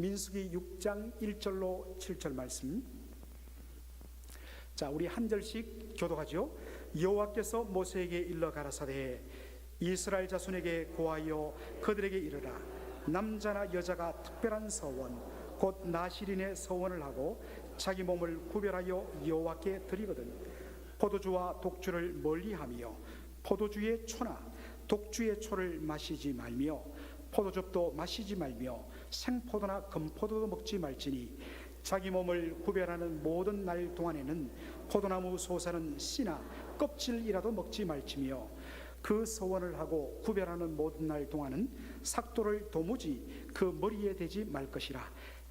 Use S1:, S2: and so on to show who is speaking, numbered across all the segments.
S1: 민수기 6장 1절로 7절 말씀. 자, 우리 한 절씩 교독하죠. 여호와께서 모세에게 일러 가라사대 이스라엘 자손에게 고하여 그들에게 이르라. 남자나 여자가 특별한 서원 곧 나실인의 서원을 하고 자기 몸을 구별하여 여호와께 드리거든 포도주와 독주를 멀리하며 포도주의 초나 독주의 초를 마시지 말며 포도즙도 마시지 말며 생포도나 금포도도 먹지 말지니 자기 몸을 구별하는 모든 날 동안에는 포도나무 솟아는 씨나 껍질이라도 먹지 말지며 그 서원을 하고 구별하는 모든 날 동안은 삭도를 도무지 그 머리에 대지 말 것이라.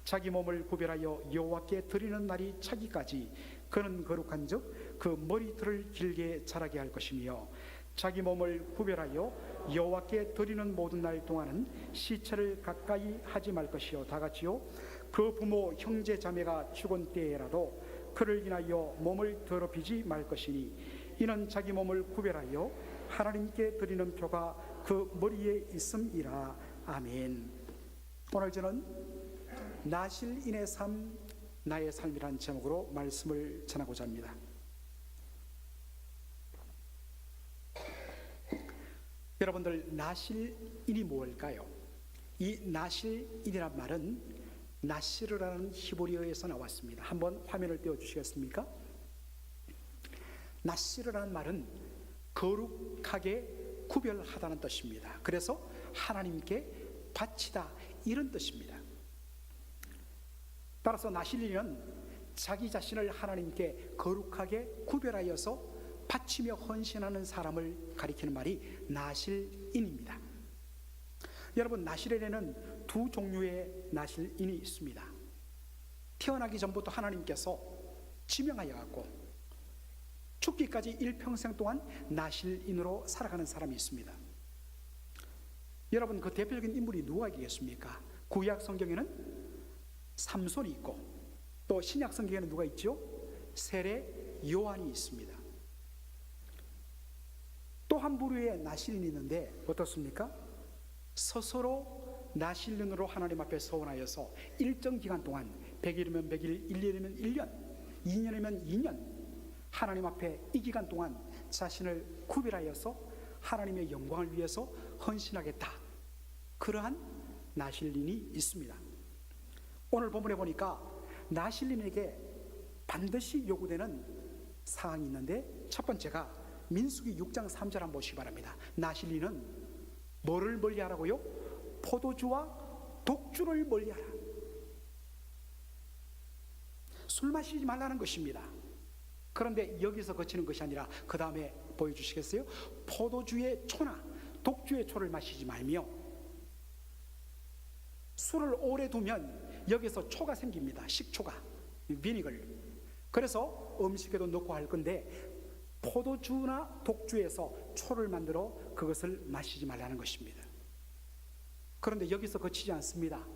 S1: 자기 몸을 구별하여 여호와께 드리는 날이 차기까지 그는 거룩한즉 그 머리털을 길게 자라게 할 것이며 자기 몸을 구별하여 여호와께 드리는 모든 날 동안은 시체를 가까이 하지 말 것이요 다같이요 그 부모 형제 자매가 죽은 때에라도 그를 인하여 몸을 더럽히지 말 것이니 이는 자기 몸을 구별하여 하나님께 드리는 표가 그 머리에 있음이라. 아멘. 오늘 저는 나실인의 삶 나의 삶이란 제목으로 말씀을 전하고자 합니다. 여러분들, 나실인이 무엇일까요? 이 나실인이란 말은 나시르라는 히브리어에서 나왔습니다. 한번 화면을 띄워주시겠습니까? 나시르라는 말은 거룩하게 구별하다는 뜻입니다. 그래서 하나님께 바치다 이런 뜻입니다. 따라서 나실인은 자기 자신을 하나님께 거룩하게 구별하여서 바치며 헌신하는 사람을 가리키는 말이 나실인입니다. 여러분, 나실인에는 두 종류의 나실인이 있습니다. 태어나기 전부터 하나님께서 지명하여 갖고 죽기까지 일평생 동안 나실인으로 살아가는 사람이 있습니다. 여러분, 그 대표적인 인물이 누가 있겠습니까? 구약 성경에는 삼손이 있고 또 신약 성경에는 누가 있죠? 세례 요한이 있습니다. 또 한 부류의 나실인이 있는데 어떻습니까? 스스로 나실인으로 하나님 앞에 서원하여서 일정 기간 동안 100일이면 100일, 1년이면 1년, 2년이면 2년 하나님 앞에 이 기간 동안 자신을 구별하여서 하나님의 영광을 위해서 헌신하겠다. 그러한 나실인이 있습니다. 오늘 본문에 보니까 나실인에게 반드시 요구되는 사항이 있는데 첫 번째가 민수기 6장 3절 한번 보시기 바랍니다. 나실인은 뭐를 멀리하라고요? 포도주와 독주를 멀리하라. 술 마시지 말라는 것입니다. 그런데 여기서 그치는 것이 아니라 그 다음에 보여주시겠어요? 포도주의 초나 독주의 초를 마시지 말며 술을 오래 두면 여기서 초가 생깁니다. 식초가, 비니걸. 그래서 음식에도 넣고 할 건데 포도주나 독주에서 초를 만들어 그것을 마시지 말라는 것입니다. 그런데 여기서 그치지 않습니다.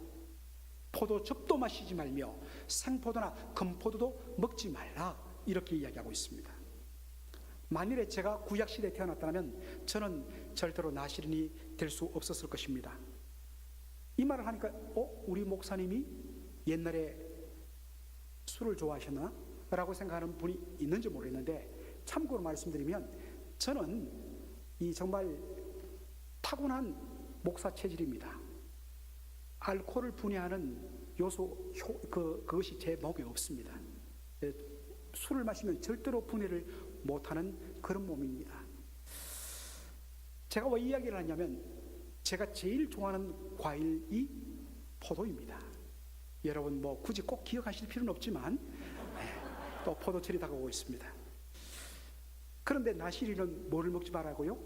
S1: 포도즙도 마시지 말며 생포도나 금포도도 먹지 말라 이렇게 이야기하고 있습니다. 만일에 제가 구약시대에 태어났다면 저는 절대로 나실인이 될 수 없었을 것입니다. 이 말을 하니까 우리 목사님이 옛날에 술을 좋아하셨나? 라고 생각하는 분이 있는지 모르겠는데 참고로 말씀드리면 저는 이 정말 타고난 목사 체질입니다. 알코올을 분해하는 요소 그것이 제 몸에 없습니다. 술을 마시면 절대로 분해를 못하는 그런 몸입니다. 제가 왜 이야기를 하냐면 제가 제일 좋아하는 과일이 포도입니다. 여러분 뭐 굳이 꼭 기억하실 필요는 없지만 또 포도철이 다가오고 있습니다. 그런데 나실인은 뭐를 먹지 말라고요?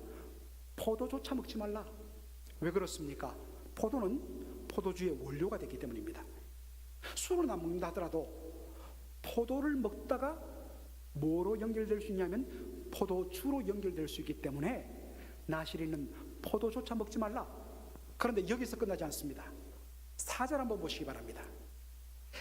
S1: 포도조차 먹지 말라. 왜 그렇습니까? 포도는 포도주의 원료가 되기 때문입니다. 술을 안 먹는다 하더라도 포도를 먹다가 뭐로 연결될 수 있냐면 포도주로 연결될 수 있기 때문에 나실인은 포도조차 먹지 말라. 그런데 여기서 끝나지 않습니다. 4절 한번 보시기 바랍니다.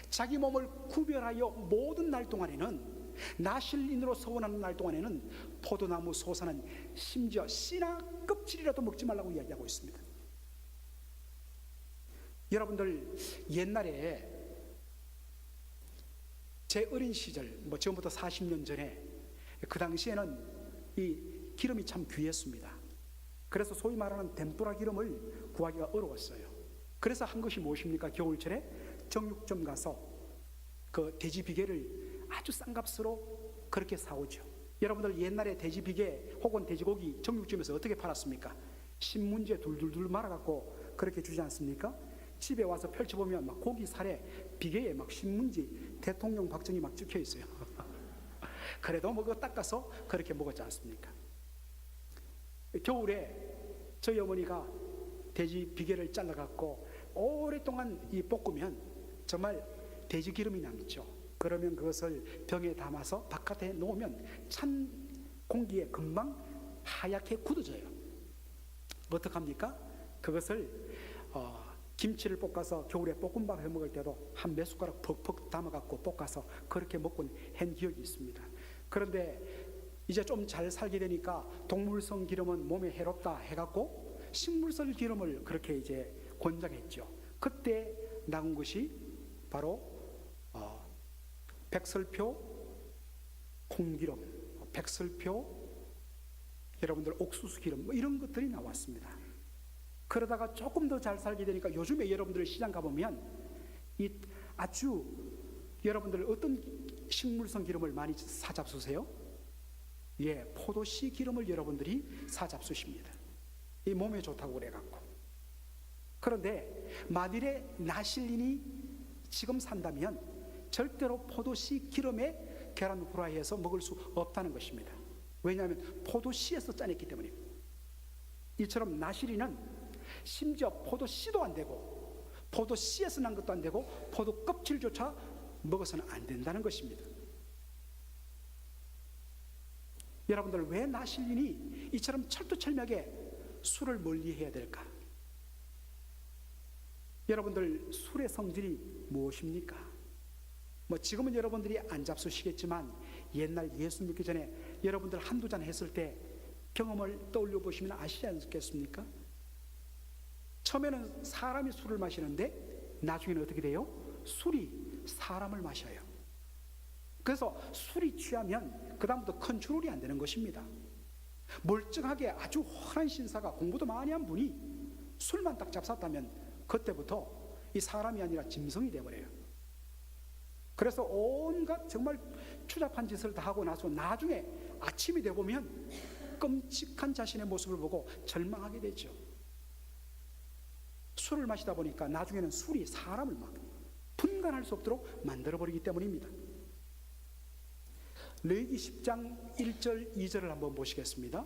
S1: 자기 몸을 구별하여 모든 날 동안에는 나실인으로 서원하는 날 동안에는 포도나무 솟아는 심지어 씨나 껍질이라도 먹지 말라고 이야기하고 있습니다. 여러분들 옛날에 제 어린 시절, 지금부터 40년 전에, 그 당시에는 이 기름이 참 귀했습니다. 그래서 소위 말하는 덴뿌라 기름을 구하기가 어려웠어요. 그래서 한 것이 무엇입니까? 겨울철에 정육점 가서 그 돼지 비계를 아주 싼 값으로 그렇게 사오죠. 여러분들 옛날에 돼지 비계 혹은 돼지고기 정육점에서 어떻게 팔았습니까? 신문지에 둘둘둘 말아갖고 그렇게 주지 않습니까? 집에 와서 펼쳐보면 막 고기 살에 비계에 막 신문지 대통령 박정희 막 찍혀 있어요. 그래도 그거 닦아서 그렇게 먹었지 않습니까? 겨울에 저희 어머니가 돼지 비계를 잘라갖고 오랫동안 이 볶으면 정말 돼지 기름이 남죠. 그러면 그것을 병에 담아서 바깥에 놓으면 찬 공기에 금방 하얗게 굳어져요. 어떡합니까? 그것을 김치를 볶아서 겨울에 볶음밥 해 먹을 때도 한 몇 숟가락 퍽퍽 담아갖고 볶아서 그렇게 먹곤 한 기억이 있습니다. 그런데 이제 좀 잘 살게 되니까 동물성 기름은 몸에 해롭다 해갖고 식물성 기름을 그렇게 이제 권장했죠. 그때 나온 것이 바로 백설표 콩기름, 백설표 여러분들 옥수수 기름 이런 것들이 나왔습니다. 그러다가 조금 더 잘 살게 되니까 요즘에 여러분들 시장 가보면 이 아주 여러분들 어떤 식물성 기름을 많이 사잡수세요? 예, 포도씨 기름을 여러분들이 사잡수십니다. 이 몸에 좋다고 그래갖고. 그런데 만일에 나실린이 지금 산다면 절대로 포도씨 기름에 계란 후라이해서 먹을 수 없다는 것입니다. 왜냐하면 포도씨에서 짜냈기 때문입니다. 이처럼 나실린은 심지어 포도씨도 안 되고 포도씨에서 난 것도 안 되고 포도 껍질조차 먹어서는 안 된다는 것입니다. 여러분들 왜 나실린이 이처럼 철두철미하게 술을 멀리해야 될까? 여러분들 술의 성질이 무엇입니까? 지금은 여러분들이 안 잡수시겠지만 옛날 예수 믿기 전에 여러분들 한두 잔 했을 때 경험을 떠올려 보시면 아시지 않겠습니까? 처음에는 사람이 술을 마시는데 나중에는 어떻게 돼요? 술이 사람을 마셔요. 그래서 술이 취하면 그 다음부터 컨트롤이 안 되는 것입니다. 멀쩡하게 아주 환한 신사가 공부도 많이 한 분이 술만 딱 잡쌌다면 그때부터 이 사람이 아니라 짐승이 되어버려요. 그래서 온갖 정말 추잡한 짓을 다 하고 나서 나중에 아침이 되보면 끔찍한 자신의 모습을 보고 절망하게 되죠. 술을 마시다 보니까 나중에는 술이 사람을 막 분간할 수 없도록 만들어버리기 때문입니다. 레위기 10장 1절 2절을 한번 보시겠습니다.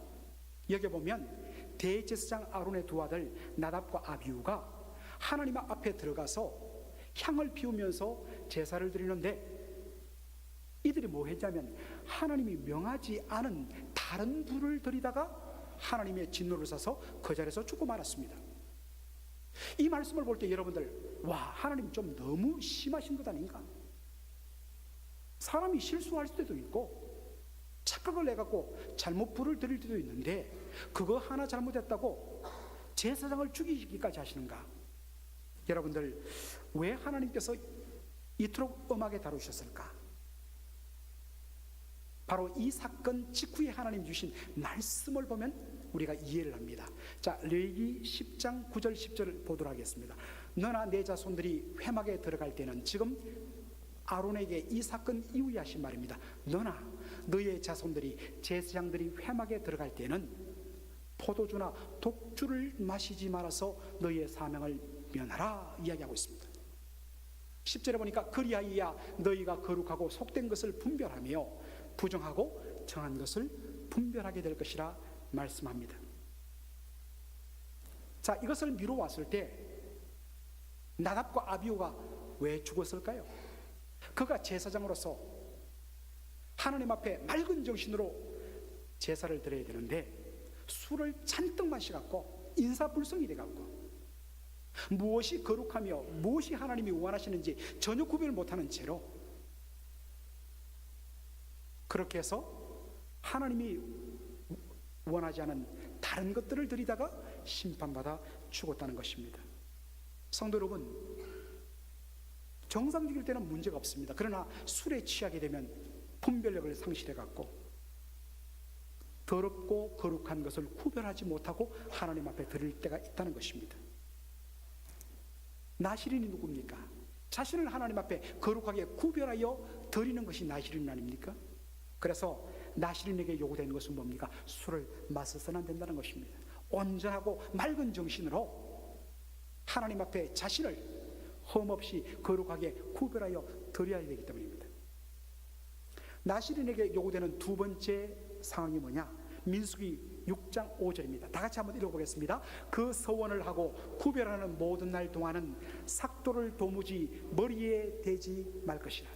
S1: 여기 보면 대제사장 아론의 두 아들 나답과 아비후가 하나님 앞에 들어가서 향을 피우면서 제사를 드리는데 이들이 뭐 했냐면 하나님이 명하지 않은 다른 불을 들이다가 하나님의 진노를 사서 그 자리에서 죽고 말았습니다. 이 말씀을 볼 때 여러분들 와, 하나님 좀 너무 심하신 것 아닌가? 사람이 실수할 때도 있고 착각을 해갖고 잘못 불을 들일 때도 있는데 그거 하나 잘못했다고 제사장을 죽이기까지 하시는가? 여러분들 왜 하나님께서 이토록 엄하게 다루셨을까? 바로 이 사건 직후에 하나님 주신 말씀을 보면 우리가 이해를 합니다. 자, 레위기 10장 9절 10절을 보도록 하겠습니다. 너나 내 자손들이 회막에 들어갈 때는, 지금 아론에게 이 사건 이후에 하신 말입니다. 너나 너의 자손들이 제사장들이 회막에 들어갈 때는 포도주나 독주를 마시지 말아서 너의 사명을 면하라 이야기하고 있습니다. 10절에 보니까 그리하여야 너희가 거룩하고 속된 것을 분별하며 부정하고 정한 것을 분별하게 될 것이라 말씀합니다. 자, 이것을 미루어왔을 때 나답과 아비후가 왜 죽었을까요? 그가 제사장으로서 하나님 앞에 맑은 정신으로 제사를 드려야 되는데 술을 잔뜩 마셔갖고 인사불성이 돼갖고 무엇이 거룩하며 무엇이 하나님이 원하시는지 전혀 구별을 못하는 채로 그렇게 해서 하나님이 원하지 않은 다른 것들을 드리다가 심판받아 죽었다는 것입니다. 성도 여러분, 정상적일 때는 문제가 없습니다. 그러나 술에 취하게 되면 분별력을 상실해 갖고 더럽고 거룩한 것을 구별하지 못하고 하나님 앞에 드릴 때가 있다는 것입니다. 나실인이 누굽니까? 자신을 하나님 앞에 거룩하게 구별하여 드리는 것이 나실인 아닙니까? 그래서 나실인에게 요구되는 것은 뭡니까? 술을 마셔서는 안 된다는 것입니다. 온전하고 맑은 정신으로 하나님 앞에 자신을 흠없이 거룩하게 구별하여 드려야 되기 때문입니다. 나실인에게 요구되는 두 번째 상황이 뭐냐? 민수기 6장 5절입니다. 다 같이 한번 읽어보겠습니다. 그 서원을 하고 구별하는 모든 날 동안은 삭도를 도무지 머리에 대지 말 것이라.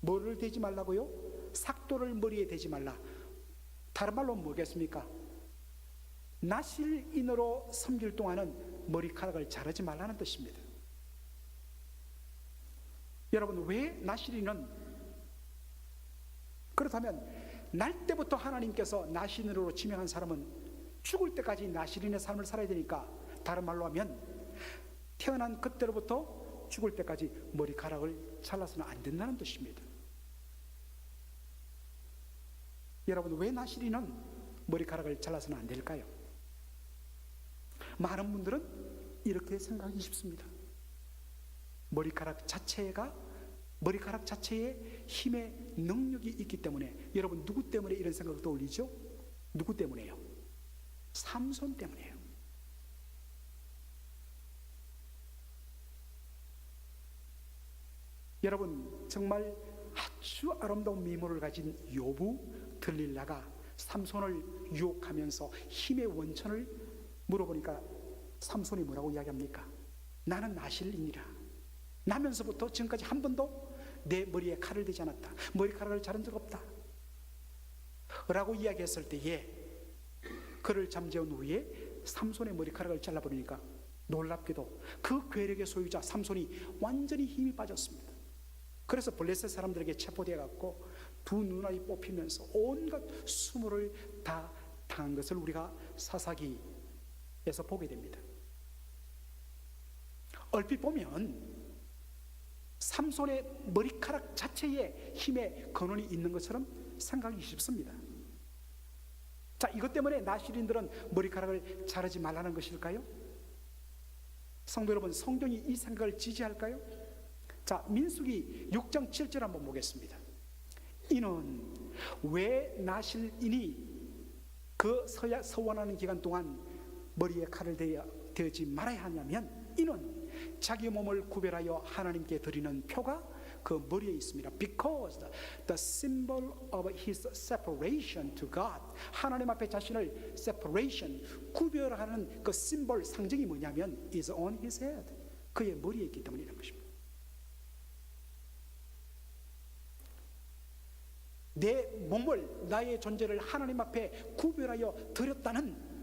S1: 뭐를 대지 말라고요? 삭도를 머리에 대지 말라. 다른 말로 뭐겠습니까? 나실인으로 섬길 동안은 머리카락을 자르지 말라는 뜻입니다. 여러분, 왜 나실인은, 그렇다면 날 때부터 하나님께서 나실인으로 지명한 사람은 죽을 때까지 나실인의 삶을 살아야 되니까, 다른 말로 하면 태어난 그때로부터 죽을 때까지 머리카락을 잘라서는 안 된다는 뜻입니다. 여러분, 왜 나실인은 머리카락을 잘라서는 안 될까요? 많은 분들은 이렇게 생각하기 쉽습니다. 머리카락 자체에 힘의 능력이 있기 때문에. 여러분, 누구 때문에 이런 생각을 떠올리죠? 누구 때문에요? 삼손 때문에요. 여러분, 정말 아주 아름다운 미모를 가진 요부 들릴라가 삼손을 유혹하면서 힘의 원천을 물어보니까 삼손이 뭐라고 이야기합니까? 나는 나실인이라. 나면서부터 지금까지 한 번도 내 머리에 칼을 대지 않았다. 머리카락을 자른 적 없다 라고 이야기했을 때에, 그를 잠재운 후에 삼손의 머리카락을 잘라버리니까 놀랍게도 그 괴력의 소유자 삼손이 완전히 힘이 빠졌습니다. 그래서 블레셋 사람들에게 체포되어 갖고 두 눈알이 뽑히면서 온갖 수모를 다 당한 것을 우리가 사사기에서 보게 됩니다. 얼핏 보면 삼손의 머리카락 자체에 힘의 근원이 있는 것처럼 생각하기 쉽습니다. 자, 이것 때문에 나실인들은 머리카락을 자르지 말라는 것일까요? 성도 여러분, 성경이 이 생각을 지지할까요? 자, 민수기 6장 7절 한번 보겠습니다. 이는 왜 나실인이 그 서원하는 기간 동안 머리에 칼을 대지 말아야 하냐면, 이는 자기 몸을 구별하여 하나님께 드리는 표가 그 머리에 있습니다. Because the symbol of his separation to God, 하나님 앞에 자신을 separation, 구별하는 그 심볼, 상징이 뭐냐면 is on his head, 그의 머리에 있기 때문이라는 것입니다. 내 몸을, 나의 존재를 하나님 앞에 구별하여 드렸다는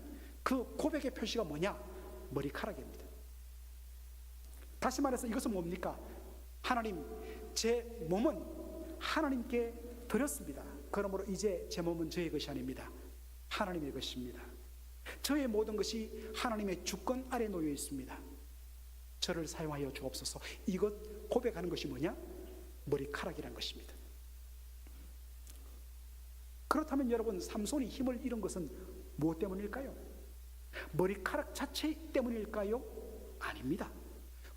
S1: 그 고백의 표시가 뭐냐? 머리카락입니다. 다시 말해서 이것은 뭡니까? 하나님, 제 몸은 하나님께 드렸습니다. 그러므로 이제 제 몸은 저의 것이 아닙니다. 하나님의 것입니다. 저의 모든 것이 하나님의 주권 아래 놓여 있습니다. 저를 사용하여 주옵소서. 이것 고백하는 것이 뭐냐? 머리카락이라는 것입니다. 그렇다면 여러분, 삼손이 힘을 잃은 것은 무엇 때문일까요? 머리카락 자체 때문일까요? 아닙니다.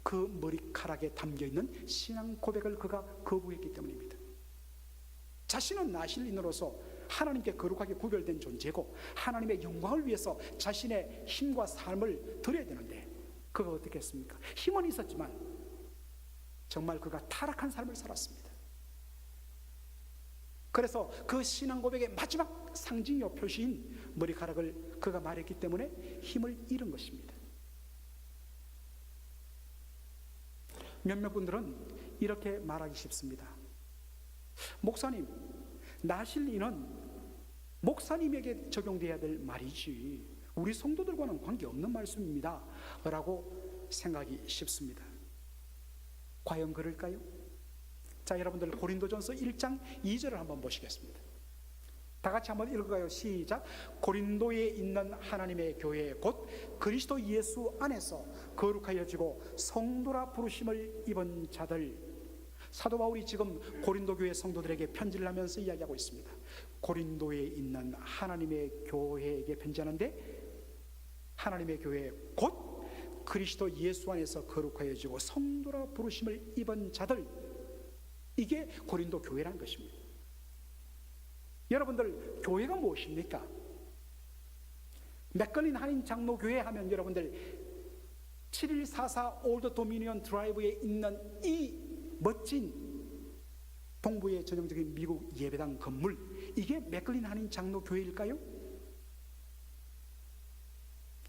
S1: 그 머리카락에 담겨있는 신앙 고백을 그가 거부했기 때문입니다. 자신은 나실인으로서 하나님께 거룩하게 구별된 존재고 하나님의 영광을 위해서 자신의 힘과 삶을 드려야 되는데, 그가 어떻게 했습니까? 힘은 있었지만 정말 그가 타락한 삶을 살았습니다. 그래서 그 신앙 고백의 마지막 상징이요 표시인 머리카락을 그가 말했기 때문에 힘을 잃은 것입니다. 몇몇 분들은 이렇게 말하기 쉽습니다. 목사님, 나실인은 목사님에게 적용돼야 될 말이지 우리 성도들과는 관계없는 말씀입니다 라고 생각이 쉽습니다. 과연 그럴까요? 자, 여러분들 고린도전서 1장 2절을 한번 보시겠습니다. 다 같이 한번 읽어가요. 시작. 고린도에 있는 하나님의 교회 곧 그리스도 예수 안에서 거룩하여지고 성도라 부르심을 입은 자들. 사도 바울이 지금 고린도 교회 성도들에게 편지를 하면서 이야기하고 있습니다. 고린도에 있는 하나님의 교회에게 편지하는데, 하나님의 교회 곧 그리스도 예수 안에서 거룩하여지고 성도라 부르심을 입은 자들, 이게 고린도 교회라는 것입니다. 여러분들, 교회가 무엇입니까? 맥걸린 한인 장로교회 하면 여러분들 7144 올드 도미니언 드라이브에 있는 이 멋진 동부의 전형적인 미국 예배당 건물, 이게 맥걸린 한인 장로교회일까요?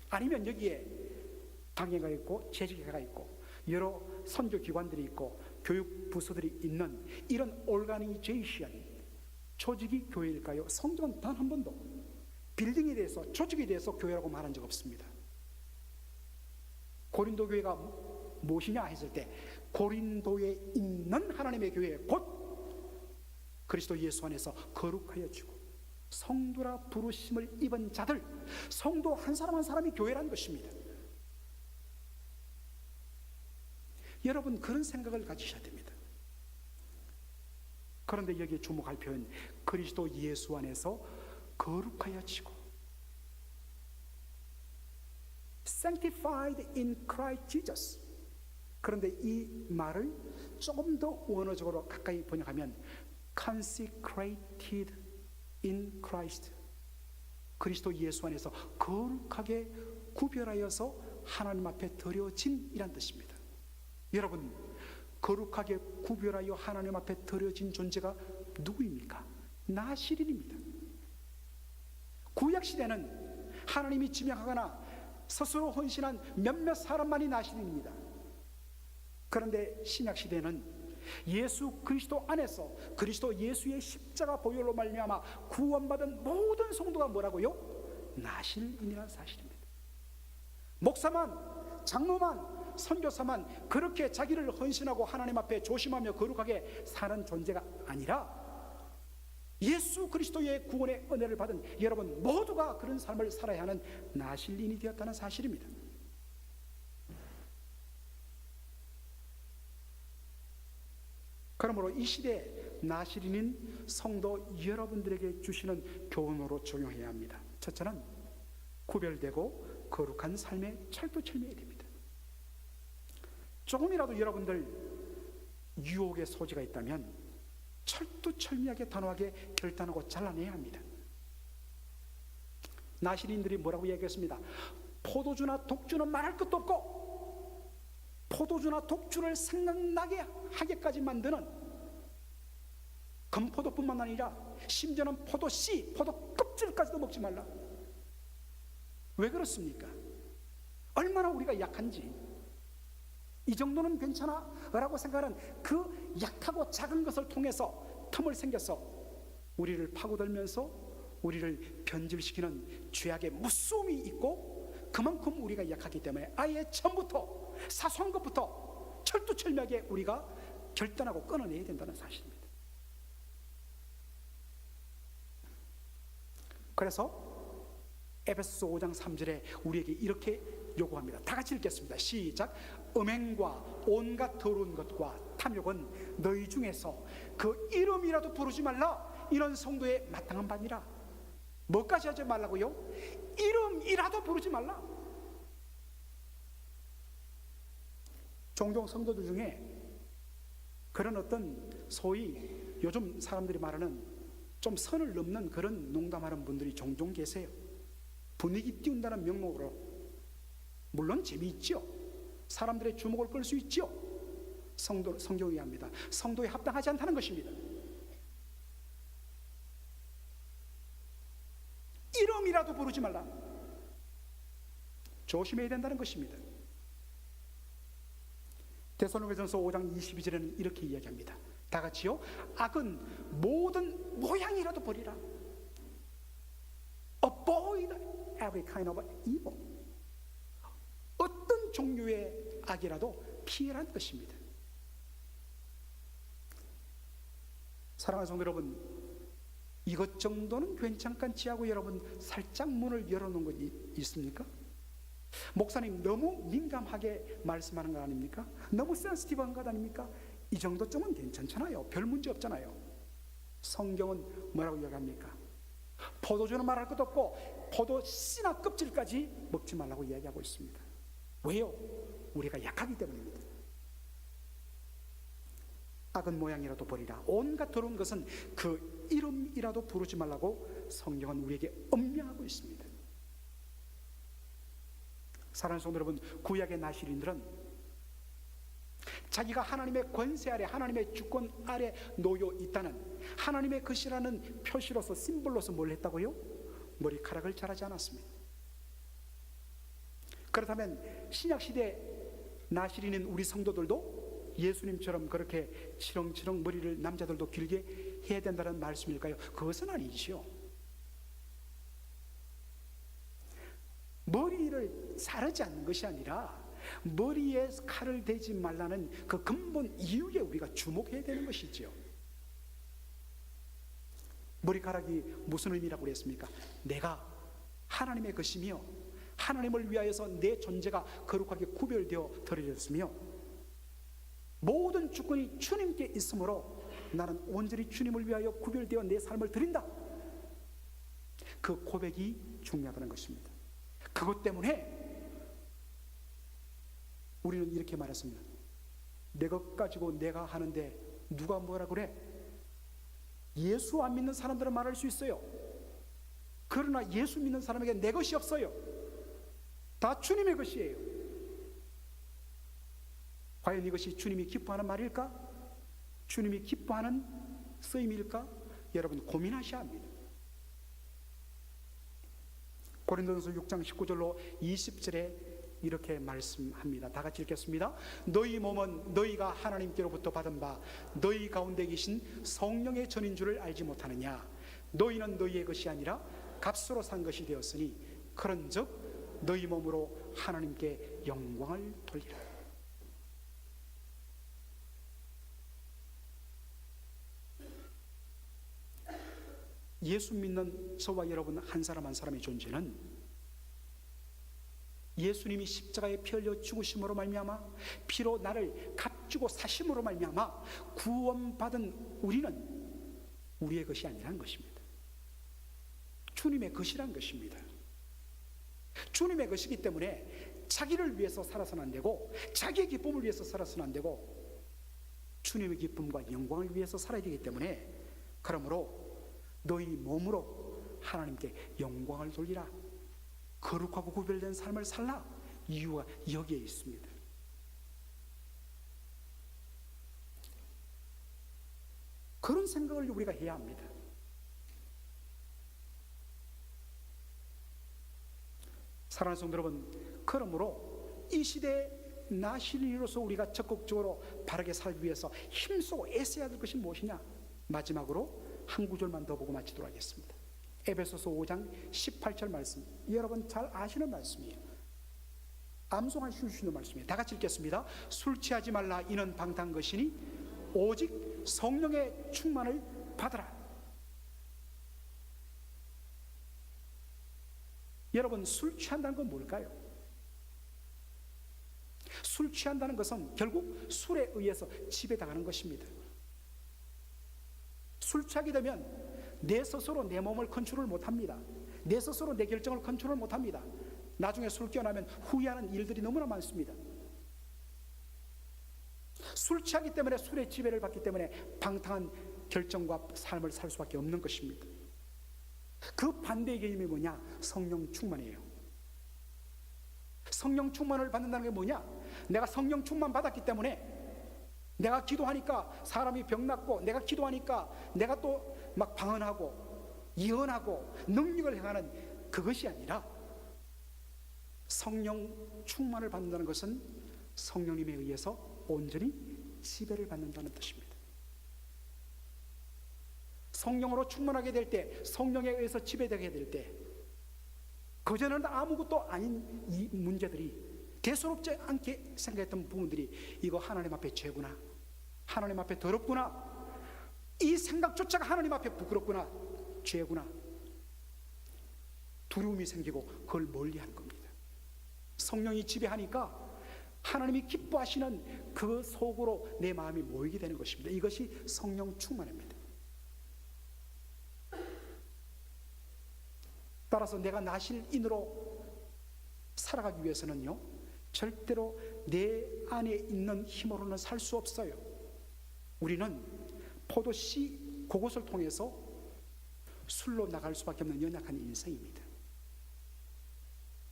S1: 아니면 여기에 방해가 있고 재직회가 있고 여러 선교기관들이 있고 교육 부서들이 있는 이런 오르가니제이션, 조직이 교회일까요? 성경은 단 한 번도 빌딩에 대해서, 조직에 대해서 교회라고 말한 적 없습니다. 고린도 교회가 무엇이냐 했을 때, 고린도에 있는 하나님의 교회 곧 그리스도 예수 안에서 거룩하여지고 성도라 부르심을 입은 자들, 성도 한 사람 한 사람이 교회라는 것입니다. 여러분, 그런 생각을 가지셔야 됩니다. 그런데 여기에 주목할 표현, 그리스도 예수 안에서 거룩하여지고 sanctified in Christ Jesus. 그런데 이 말을 조금 더 원어적으로 가까이 번역하면 consecrated in Christ. 그리스도 예수 안에서 거룩하게 구별하여서 하나님 앞에 드려진 이란 뜻입니다. 여러분, 거룩하게 구별하여 하나님 앞에 드려진 존재가 누구입니까? 나시린입니다. 구약시대는 하나님이 지명하거나 스스로 헌신한 몇몇 사람만이 나시린입니다. 그런데 신약시대는 예수 그리스도 안에서 그리스도 예수의 십자가 보혈로 말미암아 구원받은 모든 성도가 뭐라고요? 나실인이라는 사실입니다. 목사만, 장로만, 선교사만 그렇게 자기를 헌신하고 하나님 앞에 조심하며 거룩하게 사는 존재가 아니라 예수 그리스도의 구원의 은혜를 받은 여러분 모두가 그런 삶을 살아야 하는 나실인이 되었다는 사실입니다. 그러므로 이 시대에 나실인인 성도 여러분들에게 주시는 교훈으로 적용해야 합니다. 첫째는 구별되고 거룩한 삶에 철두철미해야 됩니다. 조금이라도 여러분들 유혹의 소지가 있다면 철두철미하게 단호하게 결단하고 잘라내야 합니다. 나시린들이 뭐라고 얘기했습니다. 포도주나 독주는 말할 것도 없고 포도주나 독주를 생각나게 하게까지 만드는 금포도뿐만 아니라 심지어는 포도씨, 포도 껍질까지도 먹지 말라. 왜 그렇습니까? 얼마나 우리가 약한지, 이 정도는 괜찮아 라고 생각하는 그 약하고 작은 것을 통해서 틈을 생겨서 우리를 파고들면서 우리를 변질시키는 죄악의 무서움이 있고, 그만큼 우리가 약하기 때문에 아예 처음부터 사소한 것부터 철두철미하게 우리가 결단하고 끊어내야 된다는 사실입니다. 그래서 에베소서 5장 3절에 우리에게 이렇게 요구합니다. 다 같이 읽겠습니다. 시작. 음행과 온갖 더러운 것과 탐욕은 너희 중에서 그 이름이라도 부르지 말라. 이런 성도의 마땅한 바니라. 뭐까지 하지 말라고요? 이름이라도 부르지 말라. 종종 성도들 중에 그런 어떤 소위 요즘 사람들이 말하는 좀 선을 넘는 그런 농담하는 분들이 종종 계세요. 분위기 띄운다는 명목으로. 물론 재미있죠. 사람들의 주목을 끌 수 있죠. 성경이 합니다. 성도에 합당하지 않다는 것입니다. 이름이라도 부르지 말라. 조심해야 된다는 것입니다. 데살로니가전서 5장 22절에는 이렇게 이야기합니다. 다 같이요. 악은 모든 모양이라도 버리라. Avoid every kind of evil. 어떤 종류의 악이라도 피해라는 것입니다. 사랑하는 성도 여러분, 이것 정도는 괜찮겠지 하고 여러분 살짝 문을 열어놓은 거 있습니까? 목사님 너무 민감하게 말씀하는 거 아닙니까? 너무 센시티브한 것 아닙니까? 이 정도쯤은 괜찮잖아요. 별 문제 없잖아요. 성경은 뭐라고 이야기합니까? 포도주는 말할 것도 없고 포도 씨나 껍질까지 먹지 말라고 이야기하고 있습니다. 왜요? 우리가 약하기 때문입니다. 악은 모양이라도 버리라. 온갖 더러운 것은 그 이름이라도 부르지 말라고 성경은 우리에게 엄명하고 있습니다. 사랑하는 성도 여러분, 구약의 나시린들은 자기가 하나님의 권세 아래, 하나님의 주권 아래 놓여 있다는 하나님의 것이라는 표시로서, 심볼로서 뭘 했다고요? 머리카락을 자르지 않았습니다. 그렇다면 신약시대 나시린인 우리 성도들도 예수님처럼 그렇게 치렁치렁 머리를 남자들도 길게 해야 된다는 말씀일까요? 그것은 아니지요. 머리를 자르지 않는 것이 아니라 머리에 칼을 대지 말라는 그 근본 이유에 우리가 주목해야 되는 것이지요. 머리카락이 무슨 의미라고 그랬습니까? 내가 하나님의 것이며 하나님을 위하여서 내 존재가 거룩하게 구별되어 드려졌으며 모든 주권이 주님께 있으므로 나는 온전히 주님을 위하여 구별되어 내 삶을 드린다. 그 고백이 중요하다는 것입니다. 그것 때문에 우리는 이렇게 말했습니다. 내 것 가지고 내가 하는데 누가 뭐라 그래? 예수 안 믿는 사람들은 말할 수 있어요. 그러나 예수 믿는 사람에게 내 것이 없어요. 다 주님의 것이에요. 과연 이것이 주님이 기뻐하는 말일까? 주님이 기뻐하는 쓰임일까? 여러분 고민하셔야 합니다. 고린도전서 6장 19절로 20절에 이렇게 말씀합니다. 다 같이 읽겠습니다. 너희 몸은 너희가 하나님께로부터 받은 바 너희 가운데 계신 성령의 전인 줄을 알지 못하느냐? 너희는 너희의 것이 아니라 값으로 산 것이 되었으니 그런즉 너희 몸으로 하나님께 영광을 돌리라. 예수 믿는 저와 여러분 한 사람 한 사람의 존재는 예수님이 십자가에 피 흘려 죽으심으로 말미암아 피로 나를 값주고 사심으로 말미암아 구원받은 우리는 우리의 것이 아니라는 것입니다. 주님의 것이란 것입니다. 주님의 것이기 때문에 자기를 위해서 살아서는 안 되고 자기의 기쁨을 위해서 살아서는 안 되고 주님의 기쁨과 영광을 위해서 살아야 되기 때문에 그러므로 너희 몸으로 하나님께 영광을 돌리라. 거룩하고 구별된 삶을 살라. 이유가 여기에 있습니다. 그런 생각을 우리가 해야 합니다. 사랑하는 성도 여러분, 그러므로 이 시대에 나시린으로서 우리가 적극적으로 바르게 살기 위해서 힘쓰고 애써야 될 것이 무엇이냐? 마지막으로 한 구절만 더 보고 마치도록 하겠습니다. 에베소서 5장 18절 말씀, 여러분 잘 아시는 말씀이에요. 암송하실 수 있는 말씀이에요. 다 같이 읽겠습니다. 술 취하지 말라. 이는 방탕한 것이니 오직 성령의 충만을 받으라. 여러분, 술 취한다는 건 뭘까요? 술 취한다는 것은 결국 술에 의해서 지배당하는 것입니다. 술 취하게 되면 내 스스로 내 몸을 컨트롤 못합니다. 내 스스로 내 결정을 컨트롤 못합니다. 나중에 술 깨어나면 후회하는 일들이 너무나 많습니다. 술 취하기 때문에 술의 지배를 받기 때문에 방탕한 결정과 삶을 살 수밖에 없는 것입니다. 그 반대의 개념이 뭐냐? 성령 충만이에요. 성령 충만을 받는다는 게 뭐냐? 내가 성령 충만 받았기 때문에 내가 기도하니까 사람이 병 낫고, 내가 기도하니까 내가 또 막 방언하고 예언하고 능력을 행하는 그것이 아니라 성령 충만을 받는다는 것은 성령님에 의해서 온전히 지배를 받는다는 뜻입니다. 성령으로 충만하게 될 때, 성령에 의해서 지배되게 될 때, 그전에는 아무것도 아닌 이 문제들이 대수롭지 않게 생각했던 부분들이 이거 하나님 앞에 죄구나, 하나님 앞에 더럽구나, 이 생각조차가 하나님 앞에 부끄럽구나, 죄구나 두려움이 생기고 그걸 멀리하는 겁니다. 성령이 지배하니까 하나님이 기뻐하시는 그 속으로 내 마음이 모이게 되는 것입니다. 이것이 성령 충만입니다. 따라서 내가 나실인으로 살아가기 위해서는요, 절대로 내 안에 있는 힘으로는 살 수 없어요. 우리는 포도씨 그것을 통해서 술로 나갈 수밖에 없는 연약한 인생입니다.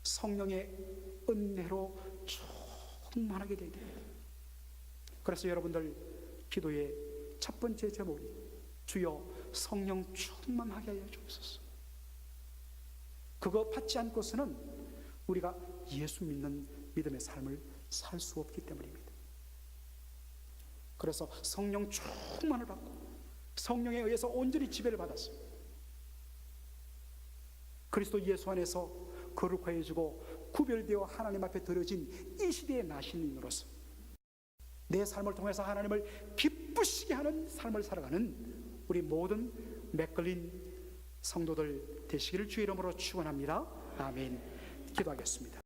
S1: 성령의 은혜로 충만하게 되야 됩니다. 그래서 여러분들 기도의 첫 번째 제목이 주여 성령 충만하게 하여 주옵소서. 그거 받지 않고서는 우리가 예수 믿는 믿음의 삶을 살 수 없기 때문입니다. 그래서 성령 충만을 받고 성령에 의해서 온전히 지배를 받았어. 그리스도 예수 안에서 거룩하여지고 구별되어 하나님 앞에 드려진 이 시대의 나신인으로서 내 삶을 통해서 하나님을 기쁘시게 하는 삶을 살아가는 우리 모든 맥걸린 성도들 되시기를 주의 이름으로 축원합니다. 아멘. 기도하겠습니다.